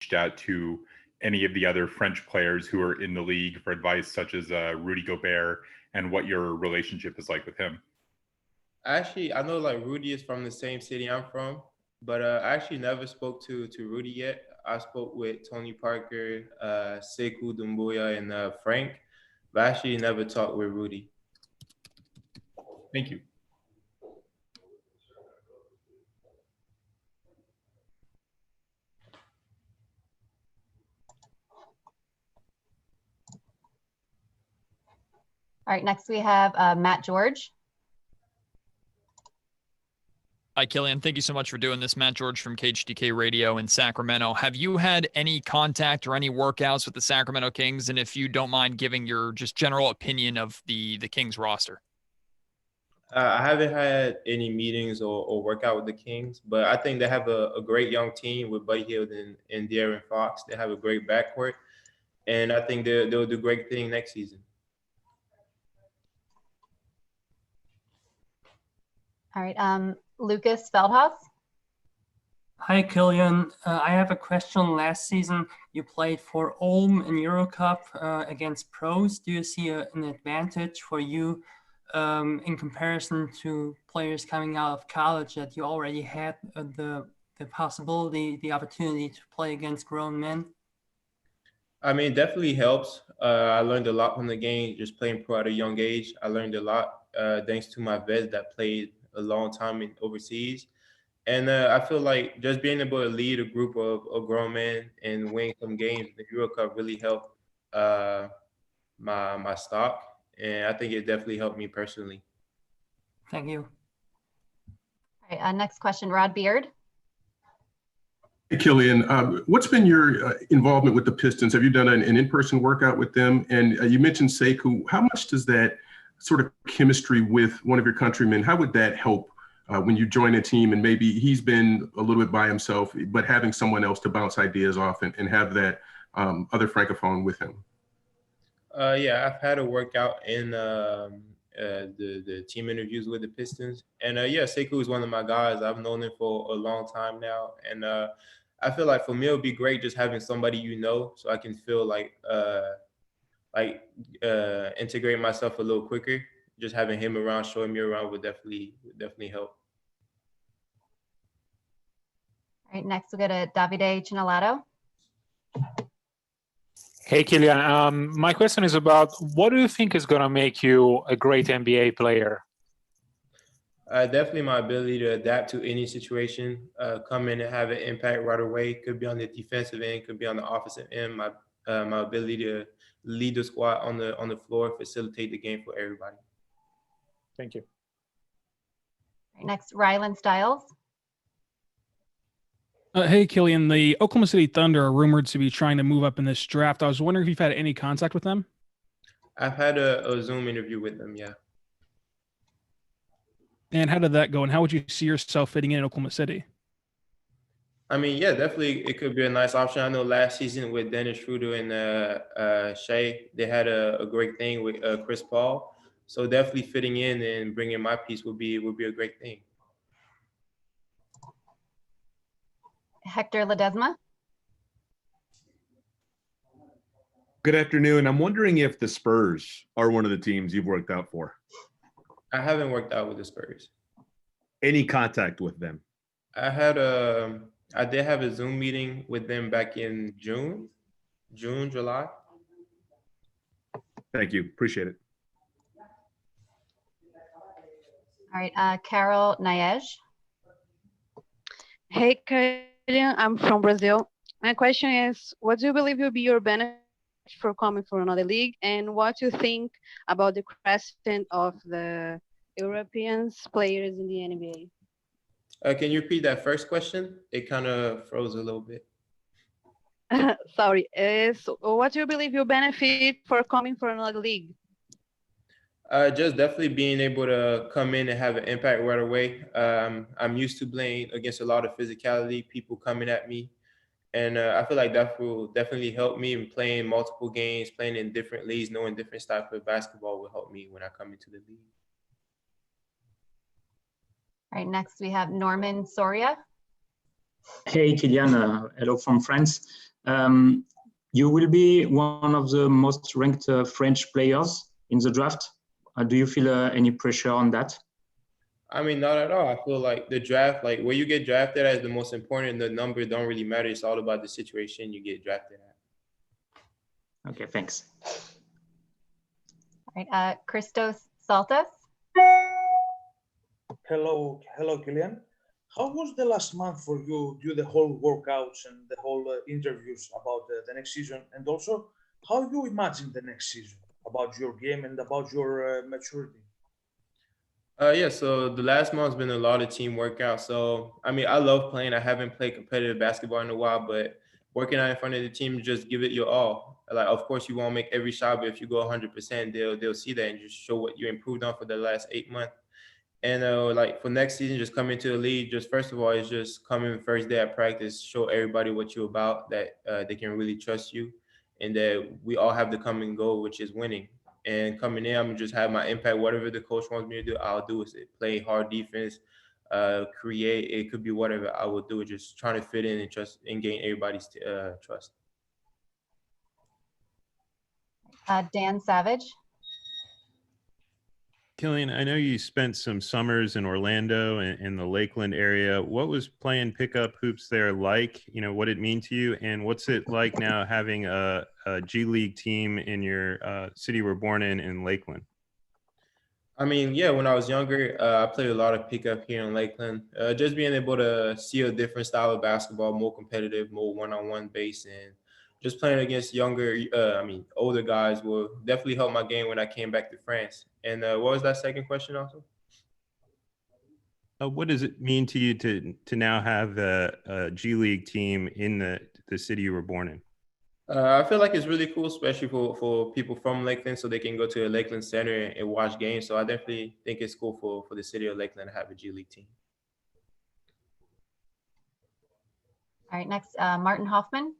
reached out to any of the other French players who are in the league for advice, such as Rudy Gobert, and what your relationship is like with him? Actually, I know like Rudy is from the same city I'm from, but I actually never spoke to Rudy yet. I spoke with Tony Parker, Sekou, Doumbouya, and Frank, but I actually never talked with Rudy. Thank you. All right, next we have Matt George. Hi, Killian. Thank you so much for doing this. Matt George from KHDK Radio in Sacramento. Have you had any contact or any workouts with the Sacramento Kings? And if you don't mind giving your just general opinion of the Kings roster. I haven't had any meetings or workout with the Kings, but I think they have a great young team with Buddy Hield and De'Aaron Fox. They have a great backcourt, and I think they'll do great thing next season. All right, Lucas Feldhaus. Hi, Killian. I have a question. Last season, you played for Ulm in Eurocup against pros. Do you see an advantage for you in comparison to players coming out of college that you already had the possibility, the opportunity to play against grown men? I mean, it definitely helps. I learned a lot from the game, just playing pro at a young age. I learned a lot thanks to my vets that played a long time overseas. And I feel like just being able to lead a group of grown men and win some games in the Euro Cup really helped my stock. And I think it definitely helped me personally. Thank you. All right, next question, Rod Beard. Hey, Killian, what's been your involvement with the Pistons? Have you done an in-person workout with them? And you mentioned Sekou. How much does that sort of chemistry with one of your countrymen, how would that help when you join a team and maybe he's been a little bit by himself, but having someone else to bounce ideas off and have that other francophone with him? Yeah, I've had a workout in the team interviews with the Pistons. And yeah, Sekou is one of my guys. I've known him for a long time now. And I feel like for me, it would be great just having somebody so I can feel like integrate myself a little quicker. Just having him around, showing me around would definitely help. All right, next we'll go to Davide Chinalato. Hey, Killian. My question is about what do you think is going to make you a great NBA player? Definitely my ability to adapt to any situation, come in and have an impact right away. Could be on the defensive end, could be on the offensive end. My ability to lead the squad on the floor, facilitate the game for everybody. Thank you. All right, next, Rylan Stiles. Hey, Killian, the Oklahoma City Thunder are rumored to be trying to move up in this draft. I was wondering if you've had any contact with them? I've had a Zoom interview with them, yeah. And how did that go? And how would you see yourself fitting in Oklahoma City? I mean, yeah, definitely it could be a nice option. I know last season with Dennis Schroeder and Shea, they had a great thing with Chris Paul. So definitely fitting in and bringing my piece would be a great thing. Hector Ledesma. Good afternoon. I'm wondering if the Spurs are one of the teams you've worked out for. I haven't worked out with the Spurs. Any contact with them? I did have a Zoom meeting with them back in June, July. Thank you. Appreciate it. All right, Carol Naej. Hey, Killian, I'm from Brazil. My question is, what do you believe will be your benefit for coming from another league, and what do you think about the crescent of the European players in the NBA? Can you repeat that first question? It kind of froze a little bit. Sorry. What do you believe will benefit for coming from another league? Just definitely being able to come in and have an impact right away. I'm used to playing against a lot of physicality, people coming at me. And I feel like that will definitely help me in playing multiple games, playing in different leagues, knowing different types of basketball will help me when I come into the league. All right, next we have Norman Soria. Hey, Killian. Hello from France. You will be one of the most ranked French players in the draft. Do you feel any pressure on that? I mean, not at all. I feel like the draft, like where you get drafted at is the most important. The number don't really matter. It's all about the situation you get drafted at. Okay, thanks. All right, Christos Saltas. Hello, Killian. How was the last month for you? Do the whole workouts and the whole interviews about the next season, and also how you imagine the next season about your game and about your maturity? Yeah, so the last month's been a lot of team workouts. So, I mean, I love playing. I haven't played competitive basketball in a while, but working out in front of the team, just give it your all. Like, of course, you won't make every shot, but if you go 100%, they'll see that and just show what you improved on for the last 8 months. And like for next season, just come into the league. Just first of all, it's just come in first day at practice, show everybody what you're about, that they can really trust you, and that we all have the common goal, which is winning. And coming in, I'm gonna just have my impact. Whatever the coach wants me to do, I'll do it. Play hard defense, create. It could be whatever I will do. Just trying to fit in and trust and gain everybody's trust. Dan Savage. Killian, I know you spent some summers in Orlando and in the Lakeland area. What was playing pickup hoops there like? You know, what did it mean to you? And what's it like now having a G League team in your city you were born in Lakeland? I mean, yeah, when I was younger, I played a lot of pickup here in Lakeland. Just being able to see a different style of basketball, more competitive, more one-on-one base, and just playing against older guys will definitely help my game when I came back to France. And what was that second question also? What does it mean to you to now have a G League team in the city you were born in? I feel like it's really cool, especially for people from Lakeland, so they can go to the Lakeland Center and watch games. So I definitely think it's cool for the city of Lakeland to have a G League team. All right, next, Martin Hoffman.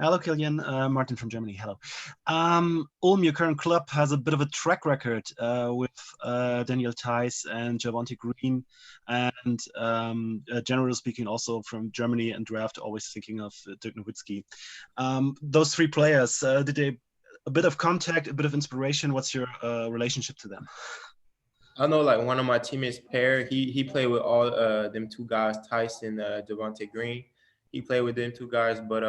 Hello, Killian. Martin from Germany. Hello. Ulm, your current club, has a bit of a track record with Daniel Theis and Javonte Green, and generally speaking, also from Germany and draft, always thinking of Dirk Nowitzki. Those three players, did they a bit of contact, a bit of inspiration? What's your relationship to them? I know, like one of my teammates, Pear, he played with all them two guys, Theis and Javonte Green. He played with them two guys, but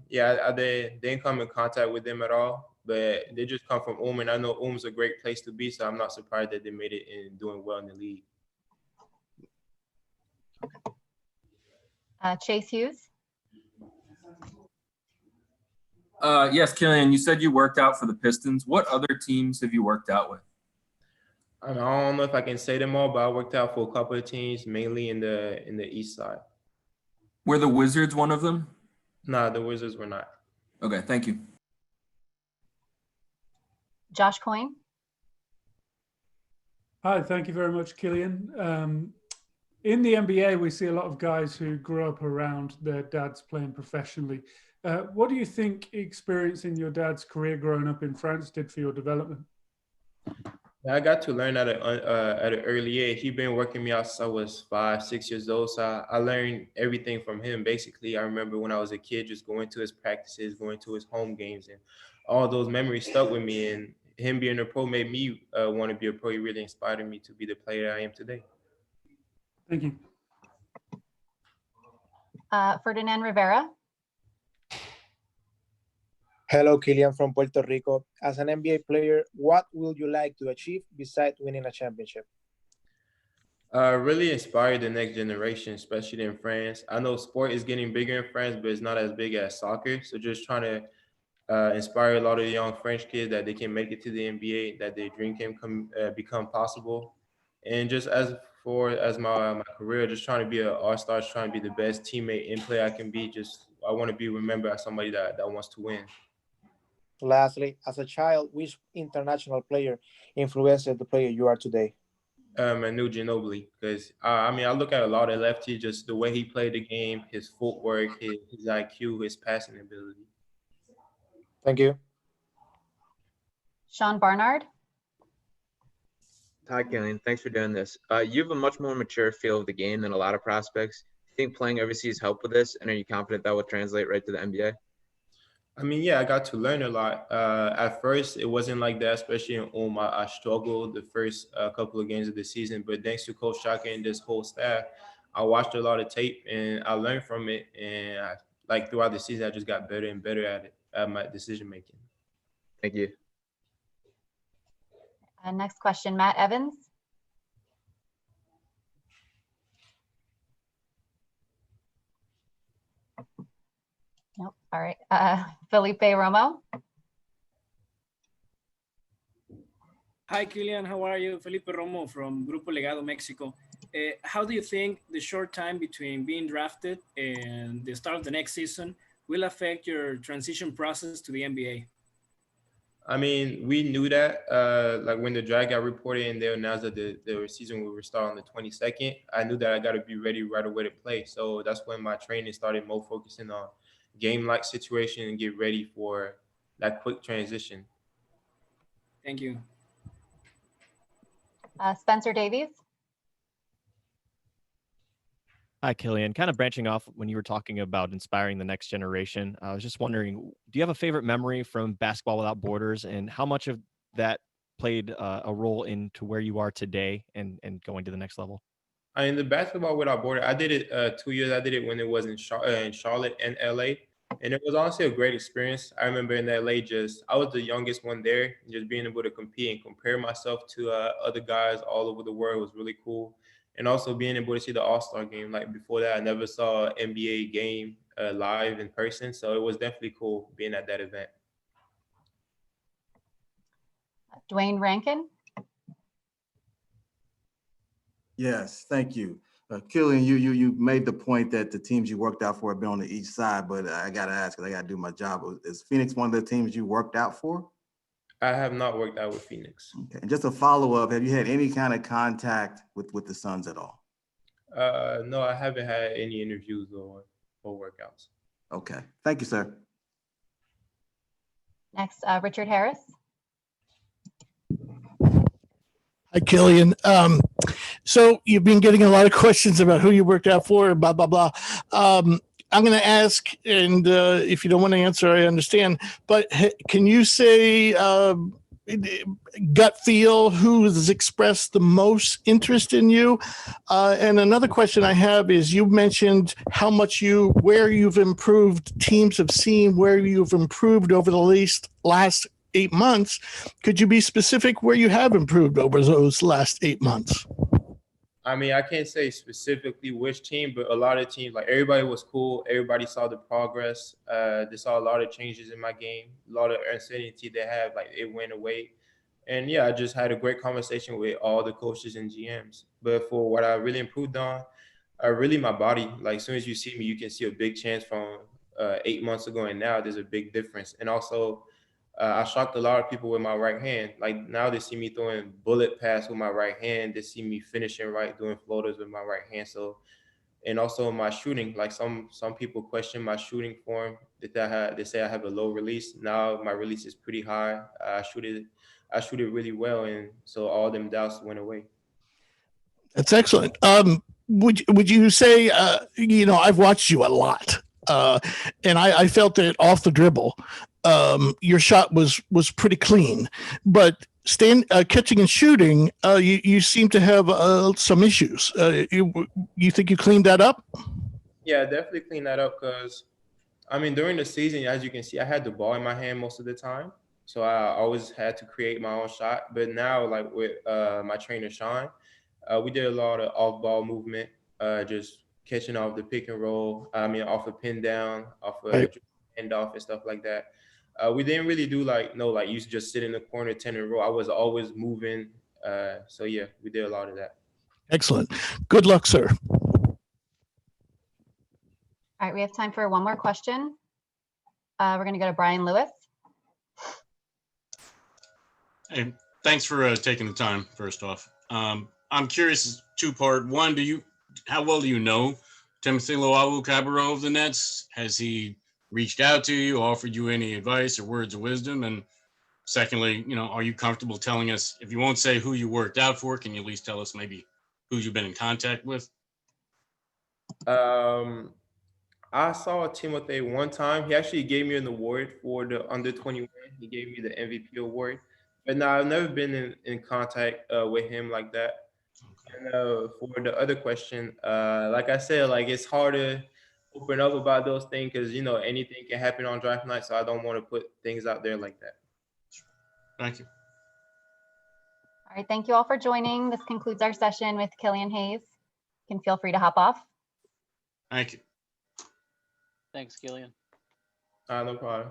yeah, I didn't come in contact with them at all. But they just come from Ulm, and I know Ulm's a great place to be, so I'm not surprised that they made it and doing well in the league. Chase Hughes. Yes, Killian, you said you worked out for the Pistons. What other teams have you worked out with? I don't know if I can say them all, but I worked out for a couple of teams, mainly in the East Side. Were the Wizards one of them? No, the Wizards were not. Okay, thank you. Josh Coyne. Hi, thank you very much, Killian. In the NBA, we see a lot of guys who grew up around their dads playing professionally. What do you think experiencing your dad's career growing up in France did for your development? I got to learn at an early age. He's been working me out since I was 5, 6 years old. So I learned everything from him. Basically, I remember when I was a kid, just going to his practices, going to his home games, and all those memories stuck with me. And him being a pro made me want to be a pro. He really inspired me to be the player I am today. Thank you. Ferdinand Rivera. Hello, Killian from Puerto Rico. As an NBA player, what would you like to achieve besides winning a championship? Really inspire the next generation, especially in France. I know sport is getting bigger in France, but it's not as big as soccer. So just trying to inspire a lot of young French kids that they can make it to the NBA, that their dream can become possible. And just as my career, just trying to be an all-star, trying to be the best teammate and player I can be. I want to be remembered as somebody that wants to win. Lastly, as a child, which international player influenced the player you are today? Manu Ginobili, because I look at a lot of lefty, just the way he played the game, his footwork, his IQ, his passing ability. Thank you. Sean Barnard. Hi, Killian. Thanks for doing this. You have a much more mature feel of the game than a lot of prospects. think playing overseas helped with this, and are you confident that will translate right to the NBA? I mean, yeah, I got to learn a lot. At first, it wasn't like that, especially in I struggled the first couple of games of the season. But thanks to Coach Shaka and this whole staff, I watched a lot of tape and I learned from it. And like throughout the season, I just got better and better at it, at my decision making. Thank you. Next question, Matt Evans. Nope. All right. Felipe Romo. Hi, Killian. How are you? Felipe Romo from Grupo Legado, Mexico. How do you think the short time between being drafted and the start of the next season will affect your transition process to the NBA? I mean, we knew that. Like when the draft got reported and they announced that the season will start on the 22nd, I knew that I got to be ready right away to play. So that's when my training started more focusing on game-like situation and get ready for that quick transition. Thank you. Spencer Davies. Hi, Killian. Kind of branching off when you were talking about inspiring the next generation. I was just wondering, do you have a favorite memory from Basketball Without Borders, and how much of that played a role into where you are today and going to the next level? I mean, the Basketball Without Borders, I did it 2 years. I did it when it was in Charlotte and LA. And it was honestly a great experience. I remember in LA, I was the youngest one there. Just being able to compete and compare myself to other guys all over the world was really cool. And also being able to see the All-Star game. Like before that, I never saw an NBA game live in person. So it was definitely cool being at that event. Dwayne Rankin. Yes, thank you. Killian, you made the point that the teams you worked out for have been on the east side, but I got to ask, because I got to do my job. Is Phoenix one of the teams you worked out for? I have not worked out with Phoenix. Okay. And just a follow-up, have you had any kind of contact with the Suns at all? No, I haven't had any interviews or workouts. Okay. Thank you, sir. Next, Richard Harris. Hi, Killian. So you've been getting a lot of questions about who you worked out for, blah, blah, blah. I'm going to ask, and if you don't want to answer, I understand, but can you say gut feel who has expressed the most interest in you? And another question I have is, you mentioned how much where you've improved, teams have seen where you've improved over the last 8 months. Could you be specific where you have improved over those last 8 months? I mean, I can't say specifically which team, but a lot of teams, like everybody was cool. Everybody saw the progress. They saw a lot of changes in my game, a lot of uncertainty they have, like it went away. And yeah, I just had a great conversation with all the coaches and GMs. But for what I really improved on, really my body. Like as soon as you see me, you can see a big change from 8 months ago and now. There's a big difference. And also, I shocked a lot of people with my right hand. Like now they see me throwing bullet pass with my right hand. They see me finishing right, doing floaters with my right hand. So, and also my shooting. Like some people question my shooting form. They say I have a low release. Now my release is pretty high. I shoot it really well, and so all them doubts went away. That's excellent. Would you say, I've watched you a lot, and I felt that off the dribble, your shot was pretty clean, but catching and shooting, you seem to have some issues. You think you cleaned that up? Yeah, definitely clean that up, because I mean, during the season, as you can see, I had the ball in my hand most of the time. So I always had to create my own shot. But now, like with my trainer, Sean, we did a lot of off-ball movement, just catching off the pick and roll. I mean, off a pin down, off a hand off and stuff like that. We didn't really do you used to just sit in the corner, 10 and roll. I was always moving. So yeah, we did a lot of that. Excellent. Good luck, sir. All right, we have time for one more question. We're going to go to Brian Lewis. Hey, thanks for taking the time, first off. I'm curious, two-part. One, how well do you know Timothy Luwawu-Cabarrot of the Nets? Has he reached out to you, offered you any advice or words of wisdom? And secondly, are you comfortable telling us, if you won't say who you worked out for, can you at least tell us maybe who you've been in contact with? I saw Timothy one time. He actually gave me an award for the under 21. He gave me the MVP award. But no, I've never been in contact with him like that. And for the other question, like I said, like it's hard to open up about those things because you know anything can happen on draft night. So I don't want to put things out there like that. Thank you. All right, thank you all for joining. This concludes our session with Killian Hayes. You can feel free to hop off. Thank you. Thanks, Killian. No problem.